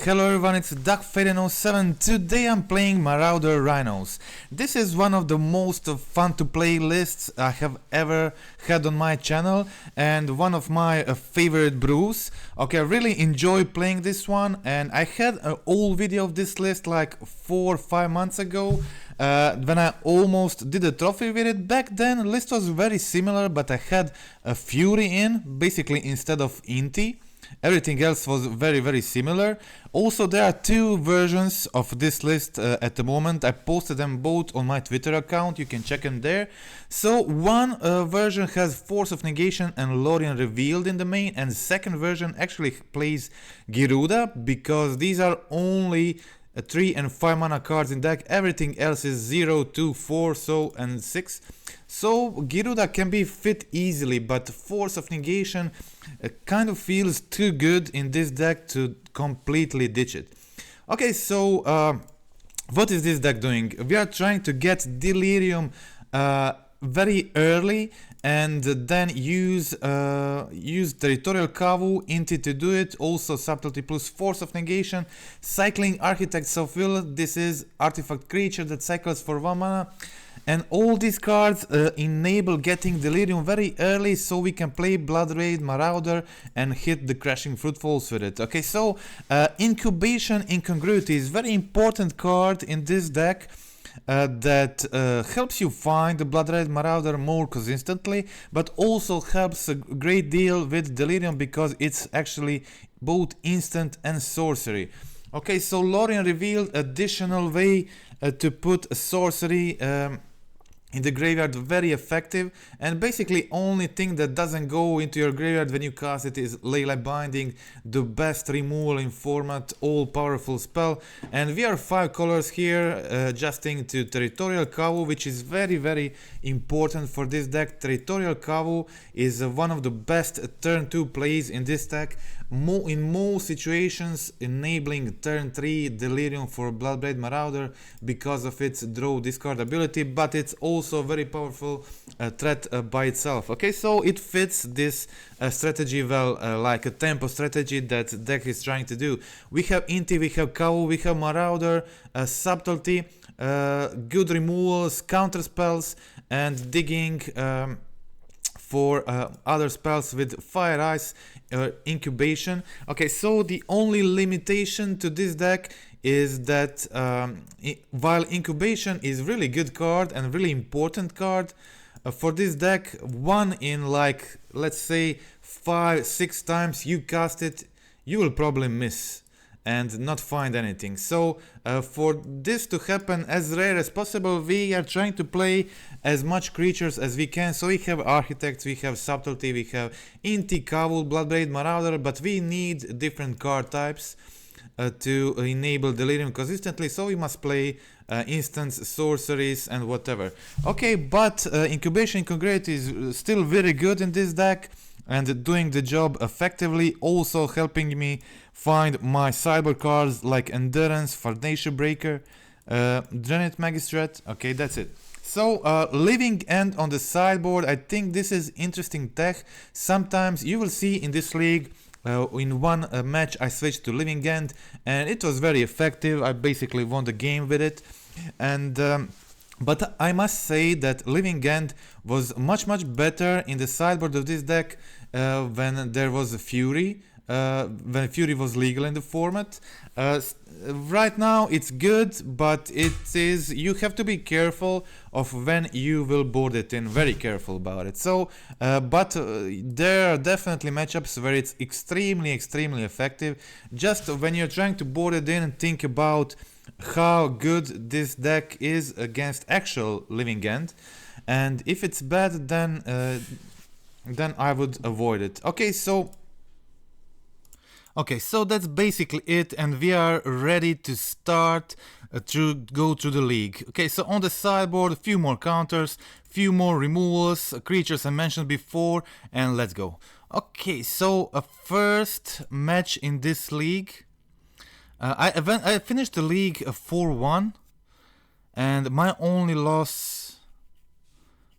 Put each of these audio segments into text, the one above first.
Hello everyone, it's DuckFaden07. Today I'm playing Marauder Rhinos. This is one of the most fun to play lists I have ever had on my channel and one of my favorite brews. Okay, I really enjoy playing this one, and I had an old video of this list like 4 or 5 months ago when I almost did a trophy with it. Back then the list was very similar, but I had a Fury in, basically instead of Inti. Everything else was very similar. Also, there are 2 versions of this list at the moment. I posted them both on my Twitter account, you can check them there. So one version has Force of Negation and Lórien Revealed in the main, and the second version actually plays Gyruda, because these are only 3 and 5 mana cards in deck. Everything else is 0, 2, 4, and 6. So Gyruda can be fit easily, but Force of Negation kind of feels too good in this deck to completely ditch it. Okay, so what is this deck doing? We are trying to get Delirium very early and then use Territorial Kavu, Inti to do it, also Subtlety plus Force of Negation, cycling Architects of Will. This is artifact creature that cycles for 1 mana. And all these cards enable getting Delirium very early, so we can play Bloodbraid Marauder and hit the Crashing Footfalls with it. Okay, so Incubation, Incongruity is very important card in this deck that helps you find the Bloodbraid Marauder more consistently, but also helps a great deal with Delirium because it's actually both instant and sorcery. Okay, so Lórien Revealed, additional way to put a sorcery in the graveyard, very effective, and basically only thing that doesn't go into your graveyard when you cast it is Leyline Binding, the best removal in format, all powerful spell. And we are 5 colors here, adjusting to Territorial Kavu, which is very important for this deck. Territorial Kavu is one of the best turn 2 plays in this deck, in most situations enabling turn 3 Delirium for Bloodbraid Marauder because of its draw discard ability, but it's also a very powerful threat by itself. Okay, so it fits this strategy well, like a tempo strategy that deck is trying to do. We have Inti, we have Kavu, we have Marauder, Subtlety, good removals, counterspells, and digging for other spells with Fire Ice, Incubation. Okay, so the only limitation to this deck is that while Incubation is really good card and really important card for this deck, 1 in like, let's say 5-6 times you cast it, you will probably miss and not find anything. So for this to happen as rare as possible, we are trying to play as much creatures as we can. So we have Architects, we have Subtlety, we have Inti, Kavu, Bloodbraid Marauder, but we need different card types to enable Delirium consistently, so we must play instants, sorceries, and whatever. Okay, but Incubation, Incongruity is still very good in this deck and doing the job effectively, also helping me find my sideboard cards like Endurance, Foundation Breaker, Drannith Magistrate. Okay, that's it. So Living End on the sideboard, I think this is interesting tech. Sometimes you will see in this league in one match I switched to Living End and it was very effective. I basically won the game with it, and but I must say that Living End was much better in the sideboard of this deck when there was a Fury, when Fury was legal in the format. Right now it's good, but you have to be careful of when you will board it in, very careful about it. So but there are definitely matchups where it's extremely effective. Just when you're trying to board it in, think about how good this deck is against actual Living End, and if it's bad, then I would avoid it. Okay, so that's basically it, and we are ready to start to go through the league. Okay, so on the sideboard, a few more counters, few more removals, creatures I mentioned before, and let's go. Okay, so a first match in this league. I finished the league 4-1, and my only loss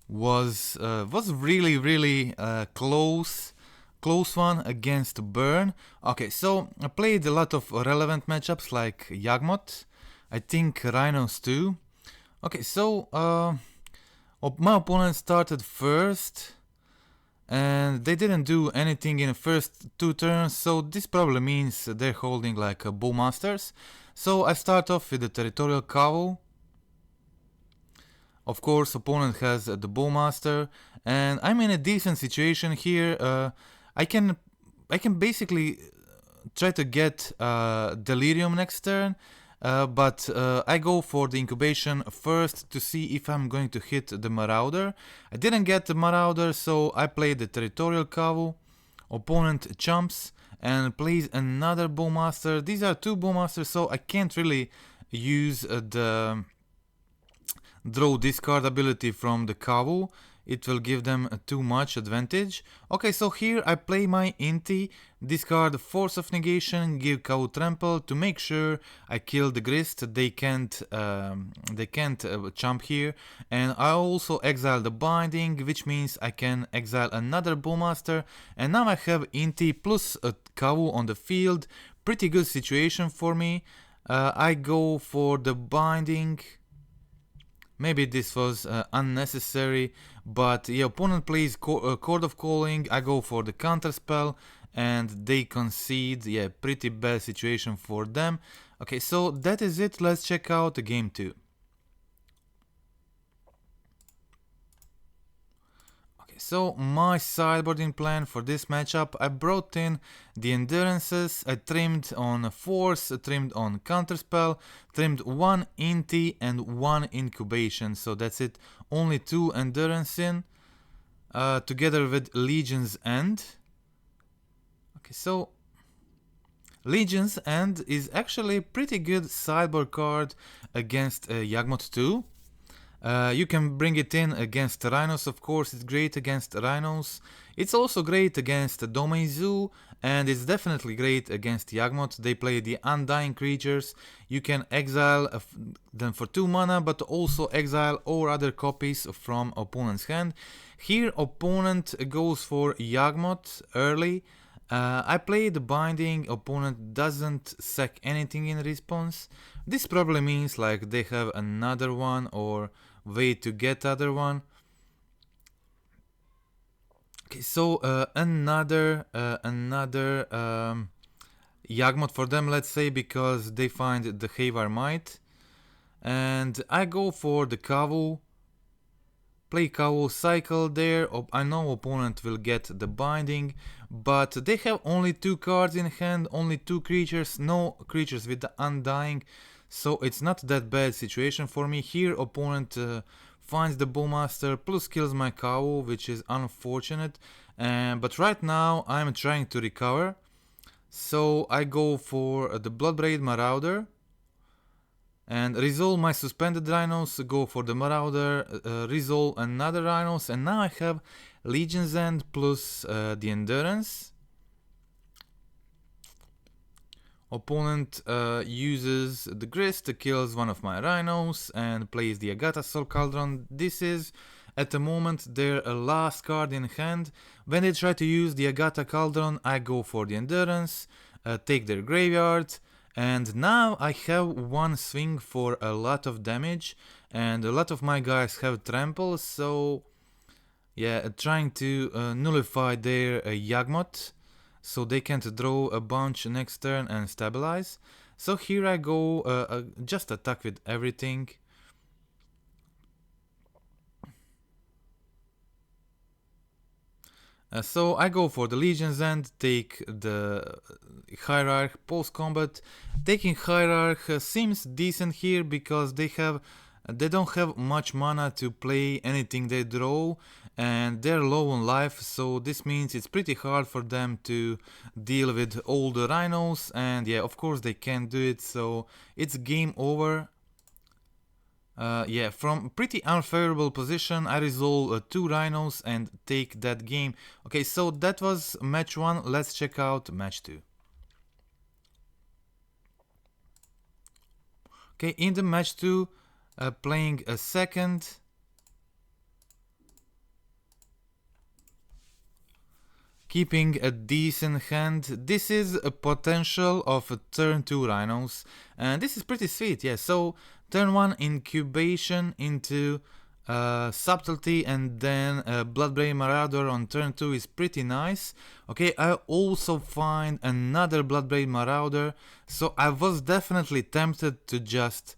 was really close close one against Burn. Okay, so I played a lot of relevant matchups like Yawgmoth, I think Rhinos too. Okay, so my opponent started first and they didn't do anything in the first 2 turns, so this probably means they're holding like Bowmasters. So I start off with the Territorial Kavu. Of course, opponent has the Bowmaster, and I'm in a decent situation here. I can basically try to get Delirium next turn, but I go for the Incubation first to see if I'm going to hit the Marauder. I didn't get the Marauder, so I played the Territorial Kavu. Opponent jumps and plays another Bowmaster. These are 2 Bowmasters, so I can't really use the draw discard ability from the Kavu. It will give them too much advantage. Okay, so here I play my Inti, discard Force of Negation, give Kavu Trample to make sure I kill the Grist. They can't jump here, and I also exile the Binding, which means I can exile another Bowmaster, and now I have Inti plus a Kavu on the field. Pretty good situation for me. I go for the Binding. Maybe this was unnecessary, but the opponent plays Chord of Calling, I go for the Counterspell, and they concede. Yeah, pretty bad situation for them. Okay, so that is it. Let's check out the game 2. So my sideboarding plan for this matchup, I brought in the Endurances, I trimmed on Force, trimmed on Counterspell, trimmed 1 Inti and 1 Incubation, so that's it, only 2 Endurance in, together with Legion's End. Okay, so Legion's End is actually a pretty good sideboard card against Yawgmoth 2. You can bring it in against Rhinos, of course, it's great against Rhinos. It's also great against Domain Zoo, and it's definitely great against Yawgmoth. They play the Undying creatures. You can exile them for 2 mana, but also exile all other copies from opponent's hand. Here, opponent goes for Yawgmoth early. I play the Binding, opponent doesn't sack anything in response. This probably means like they have another one or way to get other one. Okay, so another Yawgmoth for them, let's say, because they find the Havar Might. And I go for the Kavu. Play Kavu, cycle there. I know opponent will get the Binding, but they have only 2 cards in hand, only 2 creatures, no creatures with the Undying, so it's not that bad situation for me. Here opponent finds the Bowmaster plus kills my Kavu, which is unfortunate, but right now I'm trying to recover, so I go for the Bloodbraid Marauder and resolve my suspended Rhinos, go for the Marauder, resolve another Rhinos, and now I have Legion's End plus the Endurance. Opponent uses the Grist, kills one of my Rhinos and plays the Agatha Soul Cauldron. This is at the moment their last card in hand. When they try to use the Agatha Cauldron, I go for the Endurance, take their graveyard, and now I have 1 swing for a lot of damage, and a lot of my guys have trample, so yeah, trying to nullify their Yawgmoth, so they can't draw a bunch next turn and stabilize. So here I go, just attack with everything. So I go for the Legion's End, take the Hierarch post-combat. Taking Hierarch seems decent here because they don't have much mana to play anything they draw, and they're low on life, so this means it's pretty hard for them to deal with all the Rhinos, and yeah, of course they can't do it, so it's game over. Yeah, from pretty unfavorable position, I resolve 2 Rhinos and take that game. Okay, so that was match 1. Let's check out match 2. Okay, in the match 2, playing a second. keeping a decent hand. This is a potential of a turn 2 Rhinos, and this is pretty sweet, yeah. So turn 1 Incubation into Subtlety, and then Bloodbraid Marauder on turn 2 is pretty nice. Okay, I also find another Bloodbraid Marauder, so I was definitely tempted to just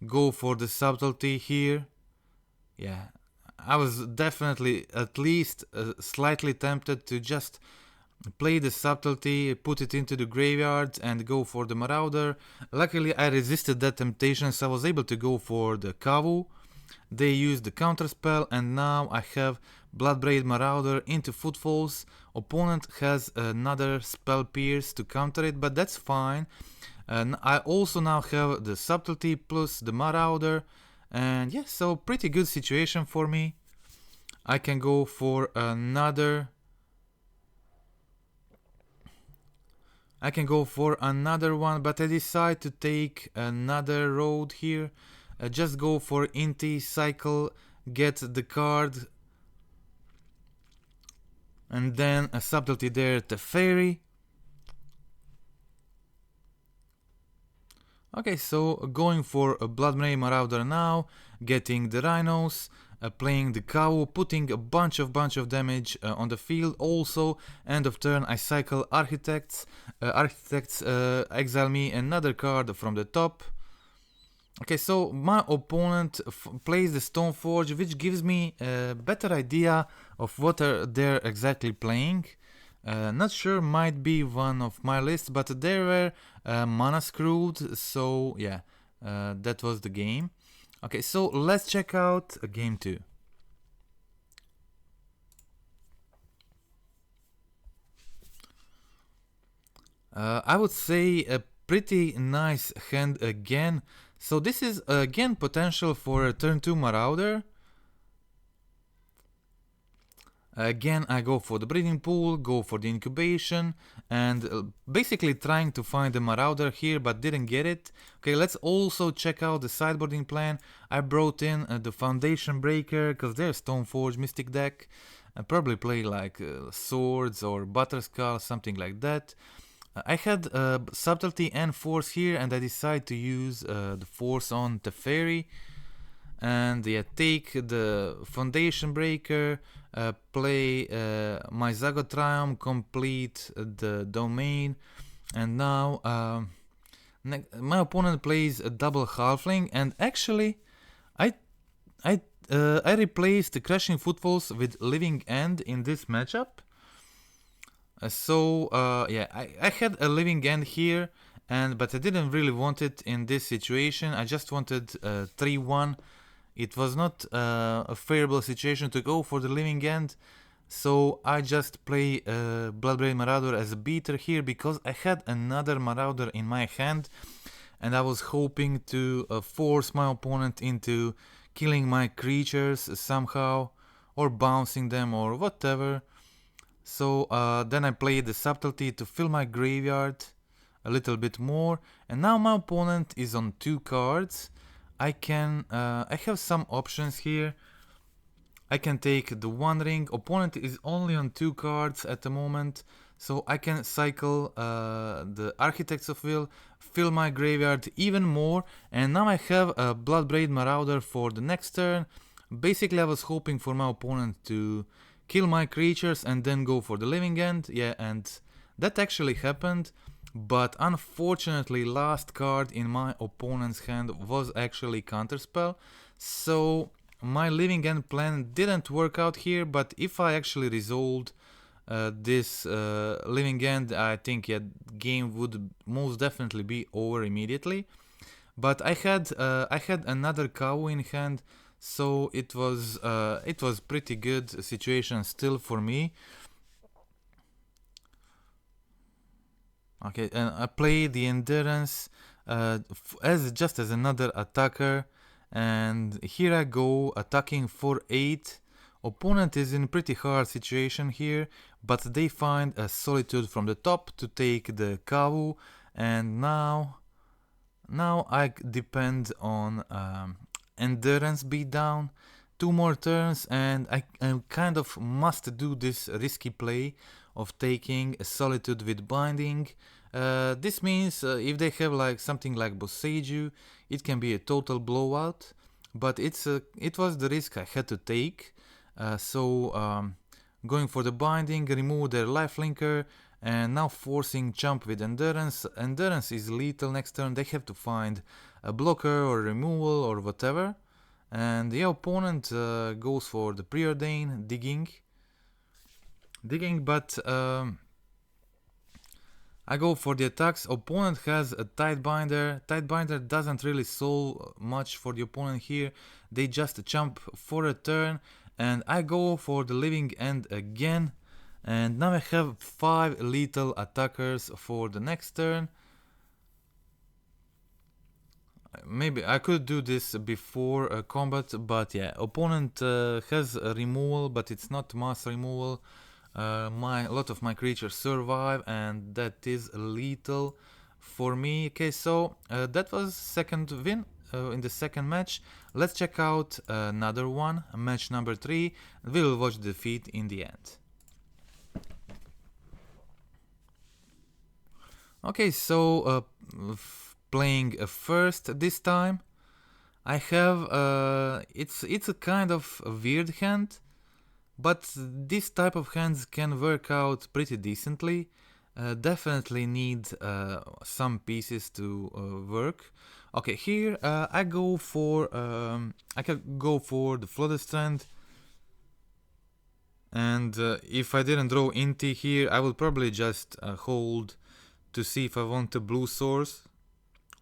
go for the Subtlety here. Yeah, I was definitely at least slightly tempted to just play the Subtlety, put it into the graveyard and go for the Marauder. Luckily I resisted that temptation, so I was able to go for the Kavu. They used the Counterspell, and now I have Bloodbraid Marauder into Footfalls. Opponent has another Spell Pierce to counter it, but that's fine. And I also now have the Subtlety plus the Marauder, and yeah, so pretty good situation for me. I can go for another... one, but I decide to take another road here. Just go for Inti, cycle, get the card, and then a Subtlety there, Teferi. Okay, so going for a Bloodbraid Marauder now, getting the Rhinos, playing the Kavu, putting a bunch of damage on the field. Also, end of turn I cycle Architects, exile me another card from the top. Okay, so my opponent plays the Stoneforge, which gives me a better idea of what they're exactly playing. Not sure, might be one of my lists, but they were mana screwed, so yeah, that was the game. Okay, so let's check out game 2. I would say a pretty nice hand again. So this is again potential for a turn 2 Marauder. Again I go for the Breeding Pool, go for the Incubation, and basically trying to find the Marauder here, but didn't get it. Okay, let's also check out the sideboarding plan. I brought in the Foundation Breaker, because they're Stoneforge Mystic deck. I probably play like Swords or Butterskull, something like that. I had Subtlety and Force here, and I decided to use the Force on Teferi. And yeah, take the Foundation Breaker, play my Zagoth Triome, complete the domain, and now my opponent plays a double Halfling, and actually I replaced the Crashing Footfalls with Living End in this matchup. Yeah, I had a Living End here, but I didn't really want it in this situation. I just wanted 3-1. It was not a favorable situation to go for the Living End, so I just play Bloodbraid Marauder as a beater here, because I had another Marauder in my hand, and I was hoping to force my opponent into killing my creatures somehow, or bouncing them, or whatever. So then I played the Subtlety to fill my graveyard a little bit more, and now my opponent is on 2 cards. I have some options here. I can take the One Ring. Opponent is only on 2 cards at the moment, so I can cycle the Architects of Will, fill my graveyard even more, and now I have a Bloodbraid Marauder for the next turn. Basically I was hoping for my opponent to kill my creatures and then go for the Living End, yeah, and that actually happened. But unfortunately last card in my opponent's hand was actually Counterspell, so my Living End plan didn't work out here. But if I actually resolved this Living End, I think yeah, game would most definitely be over immediately. But I had another Kavu in hand, so it was pretty good situation still for me. Okay, and I play the Endurance just as another attacker, and here I go attacking for 8. Opponent is in a pretty hard situation here, but they find a Solitude from the top to take the Kavu, and now I depend on Endurance beatdown. 2 more turns, and I kind of must do this risky play of taking a Solitude with Binding. This means if they have like something like Boseiju, it can be a total blowout, but it was the risk I had to take. Going for the Binding, remove their lifelinker, and now forcing Chump with Endurance. Endurance is lethal next turn. They have to find a blocker or removal or whatever. And the opponent goes for the Preordain, digging, but I go for the attacks. Opponent has a Tidebinder. Tidebinder doesn't really solve much for the opponent here. They just jump for a turn, and I go for the Living End again. And now I have 5 lethal attackers for the next turn. Maybe I could do this before combat, but yeah, opponent has a removal, but it's not mass removal. A lot of my creatures survive, and that is lethal for me. Okay, so that was second win in the second match. Let's check out another one, match number 3. We'll watch the defeat in the end. Okay, so playing first this time. I have it's a kind of a weird hand, but this type of hands can work out pretty decently. Definitely need some pieces to work. Okay, here I go for I can go for the Flooded Strand, and if I didn't draw Inti here, I will probably just hold to see if I want a blue source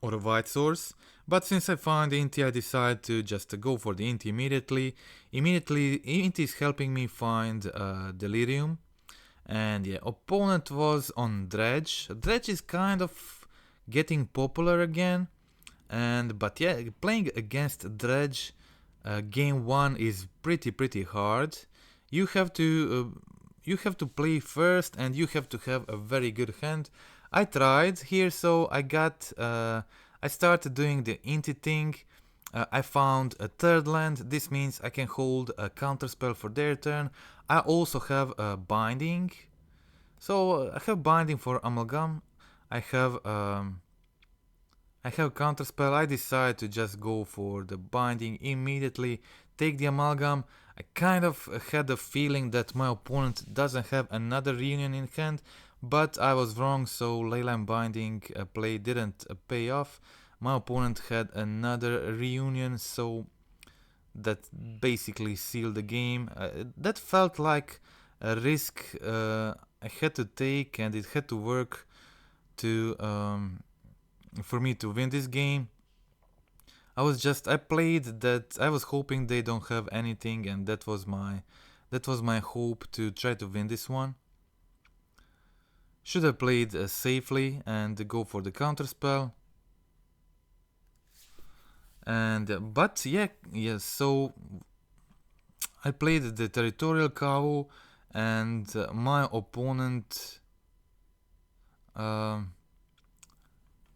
or a white source. But since I found Inti, I decide to just go for the Inti immediately. Inti is helping me find Delirium. And yeah, opponent was on Dredge. Dredge is kind of getting popular again. But yeah, playing against Dredge game 1 is pretty hard. You have to play first, and you have to have a very good hand. I tried here, so I got I started doing the Inti thing. I found a third land. This means I can hold a counterspell for their turn. I also have a Binding. So I have Binding for Amalgam. I have Counterspell. I decide to just go for the Binding immediately, take the Amalgam. I kind of had a feeling that my opponent doesn't have another Reunion in hand, but I was wrong, so Leyline Binding play didn't pay off. My opponent had another Reunion, so that basically sealed the game. That felt like a risk I had to take, and it had to work to for me to win this game. I played that. I was hoping they don't have anything, and that was my hope to try to win this one. Should have played safely and go for the counterspell. But yeah. So I played the Territorial Kavu, and my opponent.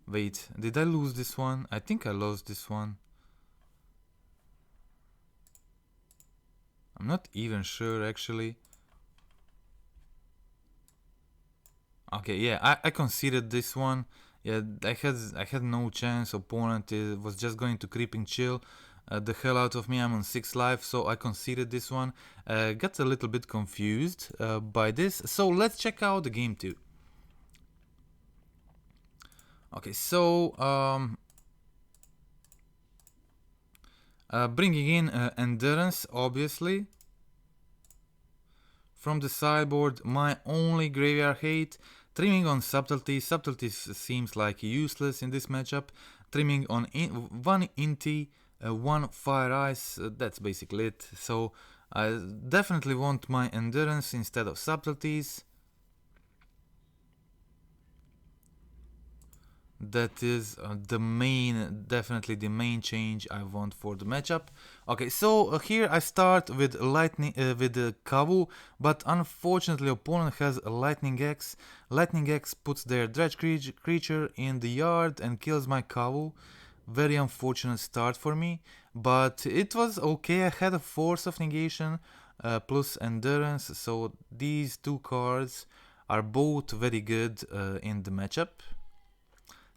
Wait, did I lose this one? I think I lost this one. I'm not even sure actually. Okay, yeah, I conceded this one. Yeah, I had no chance. Opponent was just going to creeping chill the hell out of me. I'm on 6 life, so I conceded this one. Got a little bit confused by this. So let's check out the game 2. Okay, so bringing in Endurance, obviously. From the sideboard, my only graveyard hate. Trimming on Subtlety. Subtlety seems like useless in this matchup. Trimming on one Inti, one Fire Ice, that's basically it. So I definitely want my Endurance instead of Subtleties. That is definitely the main change I want for the matchup. Okay, so here I start with with the Kavu, but unfortunately opponent has a Lightning Axe. Lightning Axe puts their Dredge creature in the yard and kills my Kavu. Very unfortunate start for me, but it was okay. I had a Force of Negation plus Endurance, so these two cards are both very good in the matchup.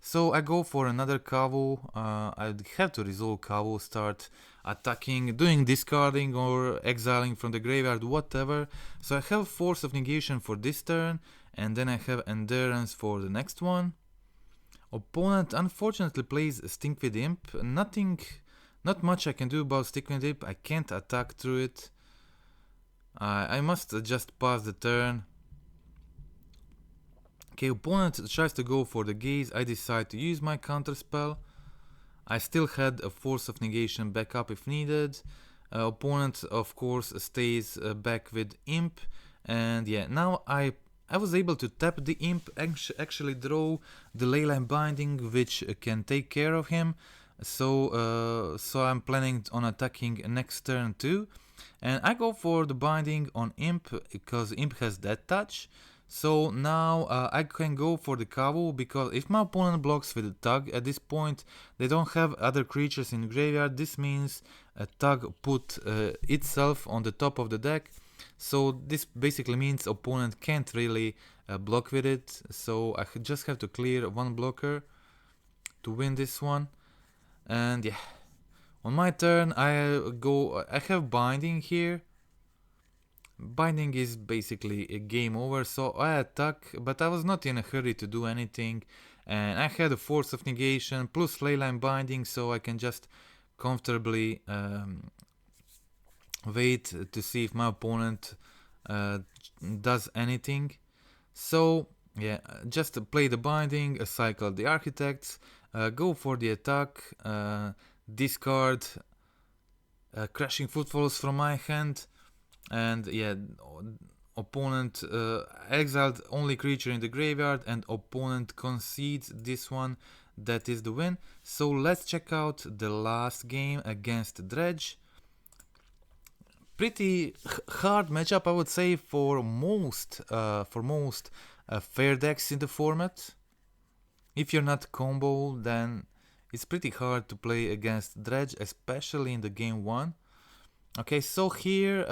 So I go for another Kavu. I have to resolve Kavu, start attacking, doing discarding or exiling from the graveyard, whatever. So I have Force of Negation for this turn, and then I have Endurance for the next one. Opponent unfortunately plays Stinkweed Imp. Not much I can do about Stinkweed Imp. I can't attack through it. I must just pass the turn. Okay, opponent tries to go for the gaze. I decide to use my counterspell. I still had a Force of Negation backup if needed. Opponent, of course, stays back with Imp. And yeah, now I was able to tap the Imp, actually draw the Leyline Binding, which can take care of him. So I'm planning on attacking next turn too. And I go for the Binding on Imp, because Imp has Death Touch. So now I can go for the Kavu, because if my opponent blocks with a Tug at this point, they don't have other creatures in the graveyard. This means a Tug put itself on the top of the deck. So this basically means opponent can't really block with it. So I just have to clear one blocker to win this one. And yeah, on my turn I have Binding here. Binding is basically a game over, so I attack, but I was not in a hurry to do anything, and I had a Force of Negation plus Leyline Binding, so I can just comfortably wait to see if my opponent does anything. So yeah, just play the Binding, cycle the Architects, go for the attack, discard Crashing Footfalls from my hand. And yeah, opponent exiled only creature in the graveyard, and opponent concedes this one. That is the win. So let's check out the last game against Dredge. Pretty hard matchup, I would say, for most fair decks in the format. If you're not combo, then it's pretty hard to play against Dredge, especially in the game 1. Okay, so here,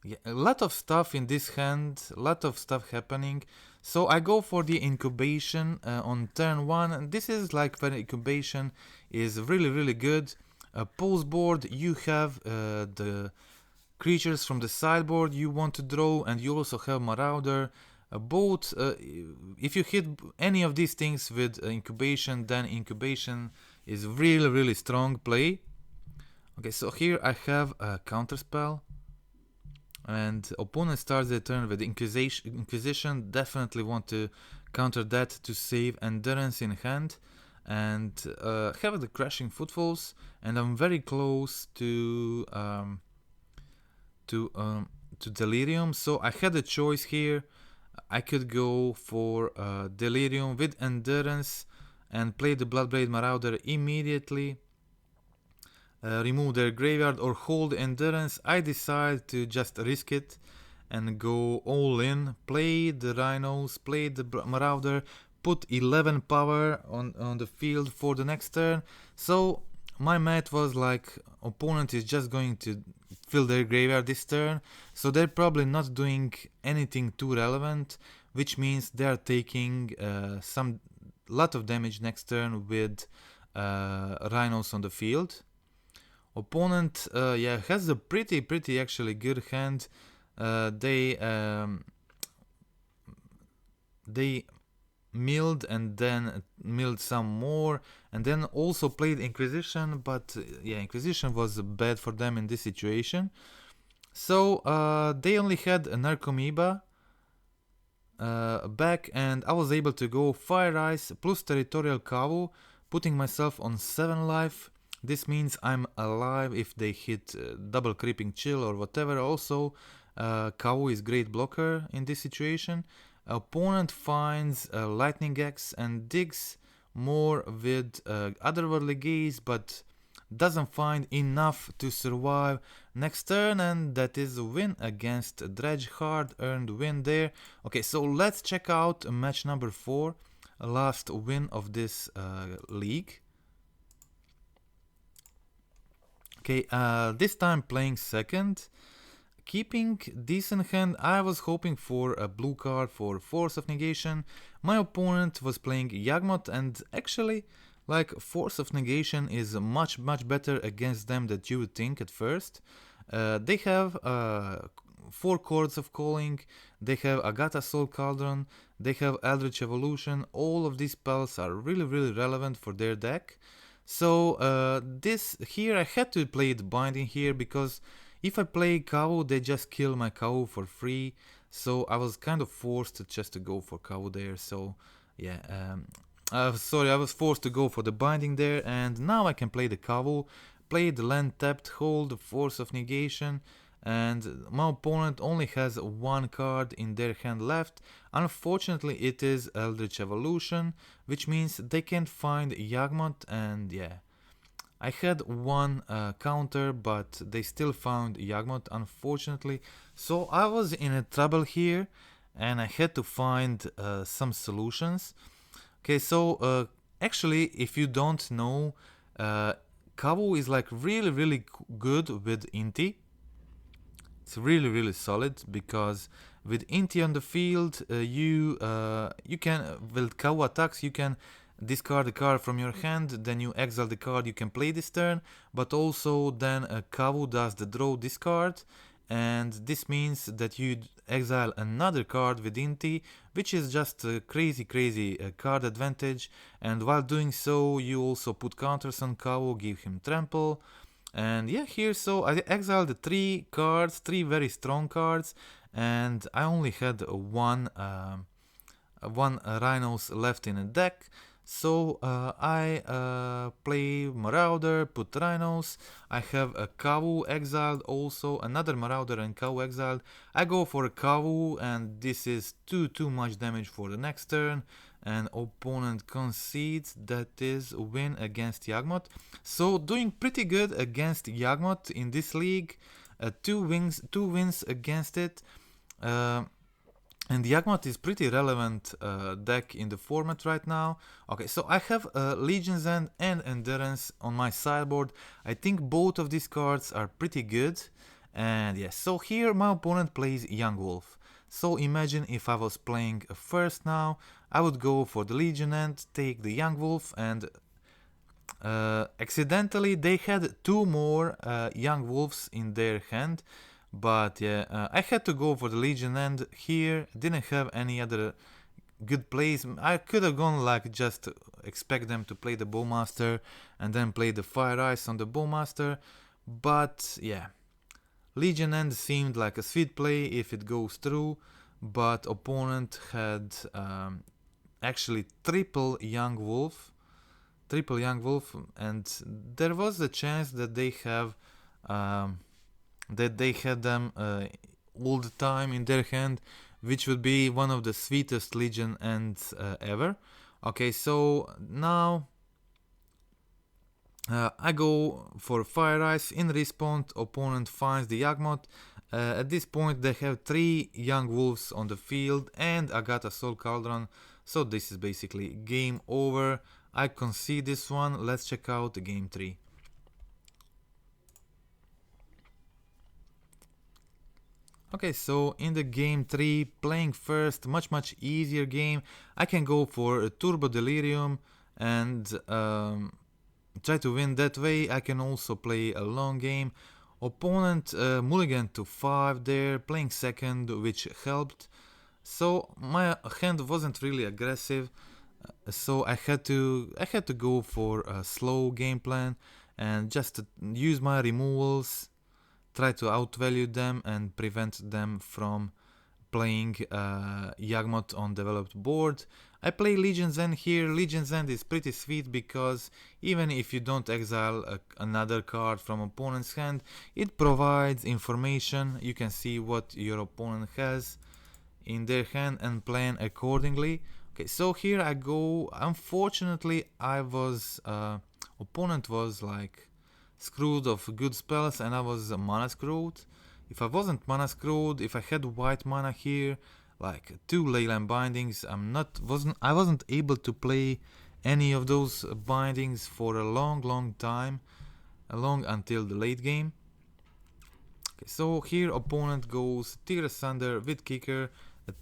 yeah, a lot of stuff in this hand, a lot of stuff happening. So I go for the Incubation on turn 1, and this is like when Incubation is really good. Post board, you have the creatures from the sideboard you want to draw, and you also have Marauder. Both, if you hit any of these things with Incubation, then Incubation is really strong play. Okay, so here I have a Counterspell, and opponent starts their turn with Inquisition. Definitely want to counter that to save Endurance in hand, and have the Crashing Footfalls, and I'm very close to Delirium. So I had a choice here. I could go for Delirium with Endurance and play the Bloodbraid Marauder immediately. Remove their graveyard or hold Endurance. I decide to just risk it and go all in. Play the Rhinos, play the Marauder, put 11 power on the field for the next turn. So my math was like, opponent is just going to fill their graveyard this turn, so they're probably not doing anything too relevant, which means they are taking some lot of damage next turn with Rhinos on the field. Opponent, yeah, has a pretty actually good hand. They milled and then milled some more, and then also played Inquisition, but yeah, Inquisition was bad for them in this situation. So they only had an Narcomoeba back, and I was able to go Fire Ice plus Territorial Kavu, putting myself on 7 life. This means I'm alive if they hit double Creeping Chill or whatever. Also, Kavu is great blocker in this situation. Opponent finds Lightning Axe and digs more with Otherworldly Gaze, but doesn't find enough to survive next turn, and that is a win against Dredge. Hard earned win there. Okay, so let's check out match number 4, last win of this league. Okay, this time playing second. keeping decent hand. I was hoping for a blue card for Force of Negation. My opponent was playing Yawgmoth, and actually, like, Force of Negation is much better against them than you would think at first. They have 4 chords of calling, they have Agatha Soul Cauldron, they have Eldritch Evolution. All of these spells are really relevant for their deck. So this here I had to play the Binding here, because if I play Kavu, they just kill my Kavu for free. So I was kind of forced just to go for Kavu there. So yeah, sorry, I was forced to go for the Binding there, and now I can play the Kavu, play the land tapped, hold the Force of Negation, and my opponent only has 1 card in their hand left. Unfortunately, it is Eldritch Evolution, which means they can't find Yawgmoth, and yeah. I had 1 counter, but they still found Yawgmoth, unfortunately. So I was in a trouble here, and I had to find some solutions. Okay, so actually, if you don't know, Kavu is like really good with Inti. It's really solid, because with Inti on the field, you can, with Kavu attacks, you can discard a card from your hand, then you exile the card you can play this turn, but also then Kavu does the draw discard, and this means that you exile another card with Inti, which is just a crazy card advantage, and while doing so you also put counters on Kavu, give him trample. And yeah, here, so I exiled 3 cards, 3 very strong cards, and I only had one Rhinos left in a deck. So I play Marauder, put Rhinos, I have a Kavu exiled also, another Marauder and Kavu exiled. I go for a Kavu, and this is too much damage for the next turn, and opponent concedes. That is win against Yawgmoth. So doing pretty good against Yawgmoth in this league, 2 wins against it. And Yawgmoth is pretty relevant deck in the format right now. Okay, so I have Legion's End and Endurance on my sideboard. I think both of these cards are pretty good. And yes, so here my opponent plays Young Wolf. So imagine if I was playing first now, I would go for the Legion End, take the Young Wolf, and accidentally they had 2 more Young Wolves in their hand. But yeah, I had to go for the Legion End here, didn't have any other good plays. I could have gone like just expect them to play the Bowmaster and then play the Fire Ice on the Bowmaster, but yeah, Legion End seemed like a sweet play if it goes through, but opponent had actually triple Young Wolf, and there was a chance that they have had them all the time in their hand, which would be one of the sweetest Legion Ends ever. Okay, so now I go for Fire Ice. In response, opponent finds the Yawgmoth. At this point they have 3 Young Wolves on the field and Agatha Soul Cauldron, so this is basically game over. I concede this one. Let's check out the game 3. Okay, so in the game 3, playing first, much easier game. I can go for a Turbo Delirium and try to win that way. I can also play a long game. Opponent mulligan to 5 there, playing second, which helped. So my hand wasn't really aggressive, so I had to go for a slow game plan and just use my removals, try to outvalue them and prevent them from playing Yawgmoth on developed board. I play Legion's End here. Legion's End is pretty sweet because even if you don't exile another card from opponent's hand, it provides information. You can see what your opponent has in their hand and plan accordingly. Okay, so here I go. Unfortunately, opponent was like screwed of good spells and I was mana screwed. If I wasn't mana screwed, if I had white mana here, like 2 Leyline Bindings, I wasn't able to play any of those bindings for a long time, until the late game. Okay, so here opponent goes Tear Asunder with kicker,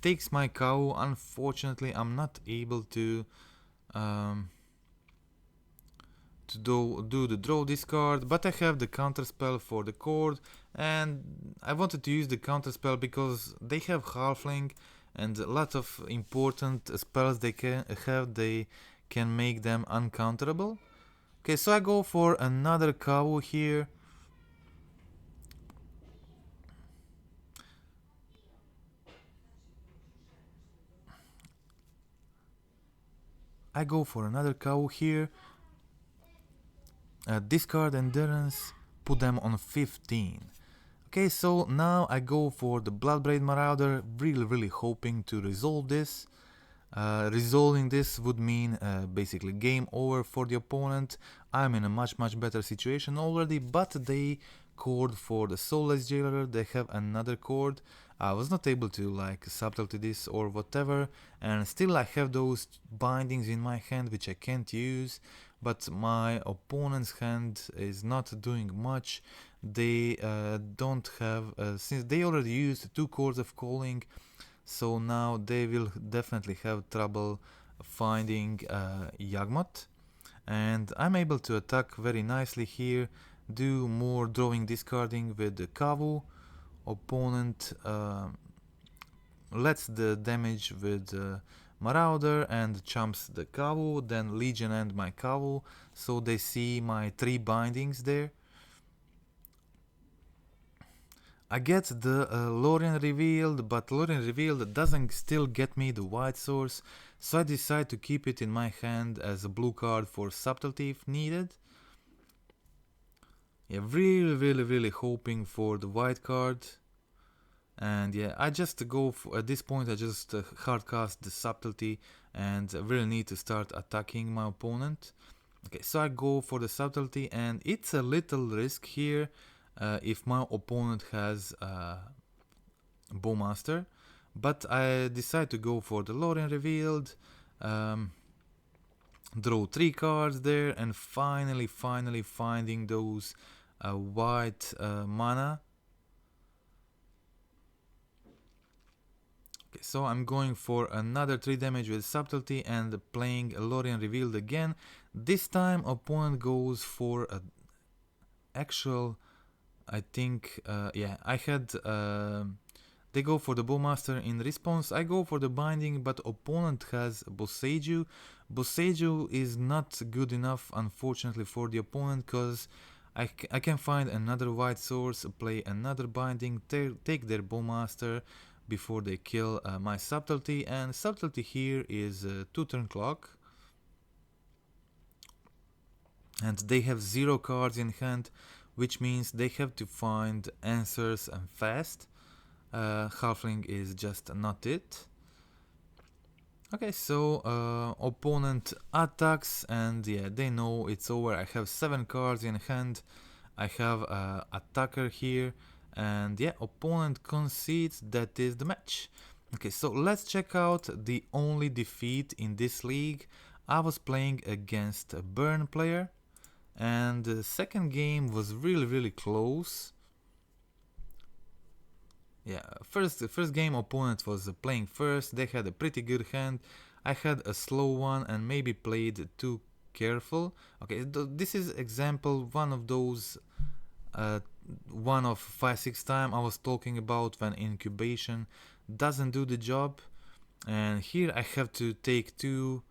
takes my cow. Unfortunately, I'm not able to do the draw discard, but I have the counterspell for the cord, and I wanted to use the counterspell because they have halfling and a lot of important spells they can have, they can make them uncounterable. Okay, so I go for another Kavu here. I go for another Kavu here. Discard Endurance, put them on 15. Okay, so now I go for the Bloodbraid Marauder, really hoping to resolve this. Resolving this would mean basically game over for the opponent. I'm in a much better situation already, but they cord for the Soulless Jailer, they have another cord. I was not able to like subtlety this or whatever, and still I have those bindings in my hand which I can't use, but my opponent's hand is not doing much. They don't have, since they already used 2 cords of calling, so now they will definitely have trouble finding Yawgmoth. And I'm able to attack very nicely here, do more drawing discarding with the Kavu. Opponent lets the damage with Marauder and chumps the Kavu, then Legion and my Kavu, so they see my 3 bindings there. I get the Lórien Revealed, but Lórien Revealed doesn't still get me the white source, so I decide to keep it in my hand as a blue card for Subtlety if needed. Yeah, really hoping for the white card. And yeah, I just go for, at this point I just hardcast the Subtlety and really need to start attacking my opponent. Okay, so I go for the Subtlety, and it's a little risk here. If my opponent has Bowmaster, but I decide to go for the Lórien Revealed, draw 3 cards there, and finally finding those white mana. Okay, so I'm going for another 3 damage with Subtlety and playing Lórien Revealed again. This time opponent goes for a actual, I think, yeah, I had, they go for the Bowmaster in response. I go for the binding, but opponent has Boseiju. Boseiju is not good enough, unfortunately, for the opponent, because I can find another white source, play another binding, take their Bowmaster before they kill my Subtlety, and Subtlety here is 2 turn clock. And they have 0 cards in hand, which means they have to find answers and fast. Halfling is just not it. Okay, so opponent attacks, and yeah, they know it's over. I have 7 cards in hand. I have attacker here, and yeah, opponent concedes. That is the match. Okay, so let's check out the only defeat in this league. I was playing against a Burn player, and the second game was really close. Yeah, first game opponent was playing first. They had a pretty good hand. I had a slow one and maybe played too careful. Okay, this is example one of those one of 5-6 time I was talking about when incubation doesn't do the job. And here I have to take 2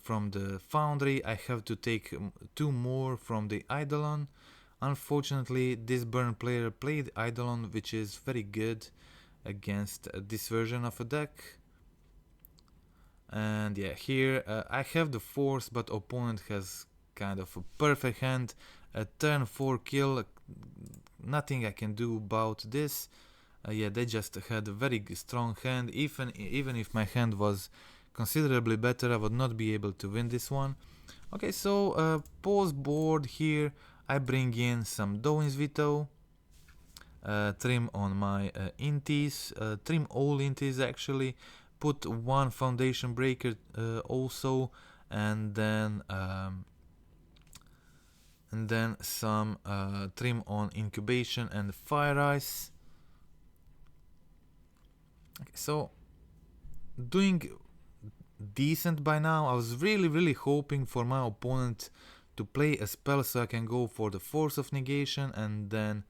from the Foundry. I have to take 2 more from the Eidolon. Unfortunately, this Burn player played Eidolon, which is very good against this version of a deck. And yeah, here I have the Force, but opponent has kind of a perfect hand. A turn 4 kill, nothing I can do about this. Yeah, they just had a very strong hand. Even if my hand was considerably better, I would not be able to win this one. Okay, so pause board here. I bring in some Dovin's Veto, trim on my Intis, trim all Intis actually, put 1 Foundation Breaker also, and then and then some trim on Incubation and Fire Ice. Okay, so doing decent by now. I was really hoping for my opponent to play a spell so I can go for the Force of Negation and then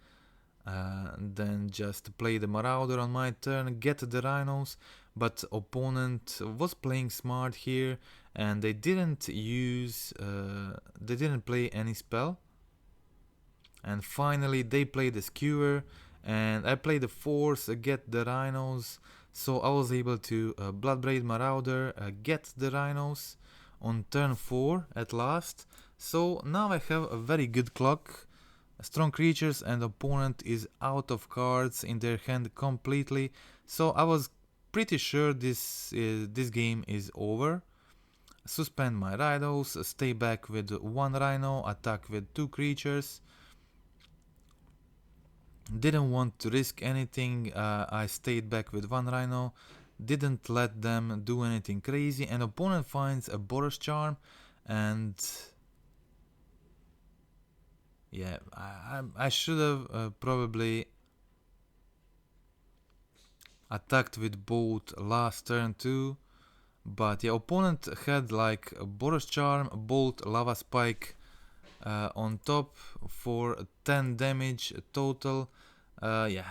just play the Marauder on my turn, get the Rhinos, but opponent was playing smart here and they didn't play any spell, and finally they played the Skewer and I played the Force, get the Rhinos, so I was able to Bloodbraid Marauder, get the Rhinos on turn 4 at last. So now I have a very good clock, strong creatures, and opponent is out of cards in their hand completely. So I was pretty sure this game is over. Suspend my Rhinos, stay back with 1 Rhino, attack with 2 creatures. Didn't want to risk anything, I stayed back with 1 Rhino, didn't let them do anything crazy, and opponent finds a Boros Charm, and yeah, I should have probably attacked with both last turn too, but yeah, opponent had like a Boros Charm, Bolt, Lava Spike on top for 10 damage total. Yeah,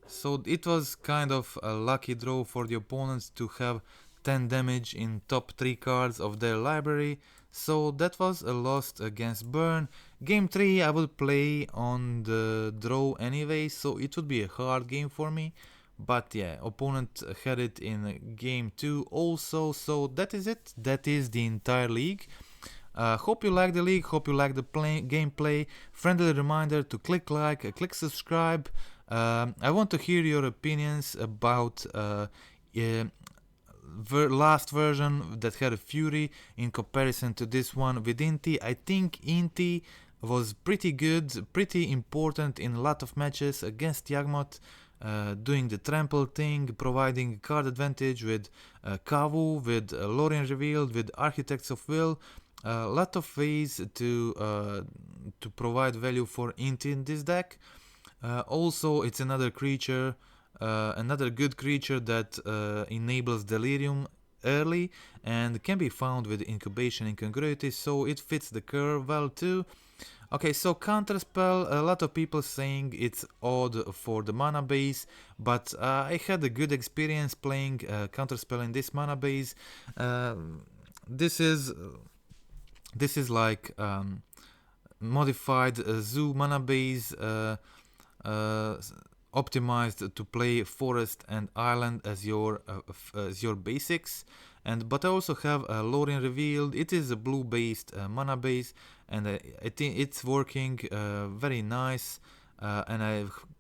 so it was kind of a lucky draw for the opponents to have 10 damage in top 3 cards of their library, so that was a loss against Burn. Game 3 I would play on the draw anyway, so it would be a hard game for me, but yeah, opponent had it in game 2 also, so that is it, that is the entire league. Hope you like the league, hope you like the gameplay. Friendly reminder to click like, click subscribe. I want to hear your opinions about last version that had a Fury in comparison to this one with Inti. I think Inti was pretty good, pretty important in a lot of matches against Yawgmoth, doing the trample thing, providing card advantage with Kavu, with Lórien Revealed, with Architects of Will. A lot of ways to provide value for Inti in this deck. Also, it's another creature, another good creature that enables Delirium early and can be found with Incubation and Incongruity, so it fits the curve well too. Okay, so Counterspell, a lot of people saying it's odd for the mana base, but I had a good experience playing Counterspell in this mana base. This is like modified zoo mana base, optimized to play forest and island as your basics, but I also have a Lórien Revealed. It is a blue based mana base, and I think it's working very nice, and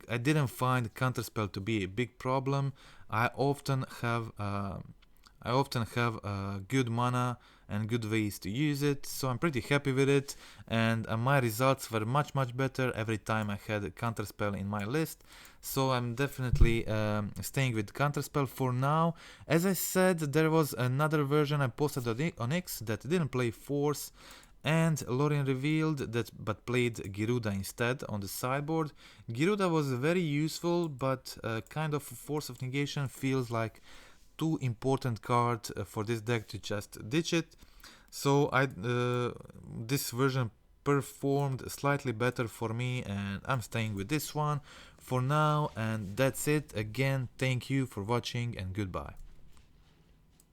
I didn't find Counterspell to be a big problem. I often have good mana and good ways to use it, so I'm pretty happy with it, and my results were much better every time I had a Counterspell in my list, so I'm definitely staying with Counterspell for now. As I said, there was another version I posted on X that didn't play Force and Lórien Revealed, but played Gyruda instead on the sideboard. Gyruda was very useful, but kind of Force of Negation feels like too important card for this deck to just ditch it, so this version performed slightly better for me, and I'm staying with this one for now, and that's it. Again, thank you for watching and goodbye.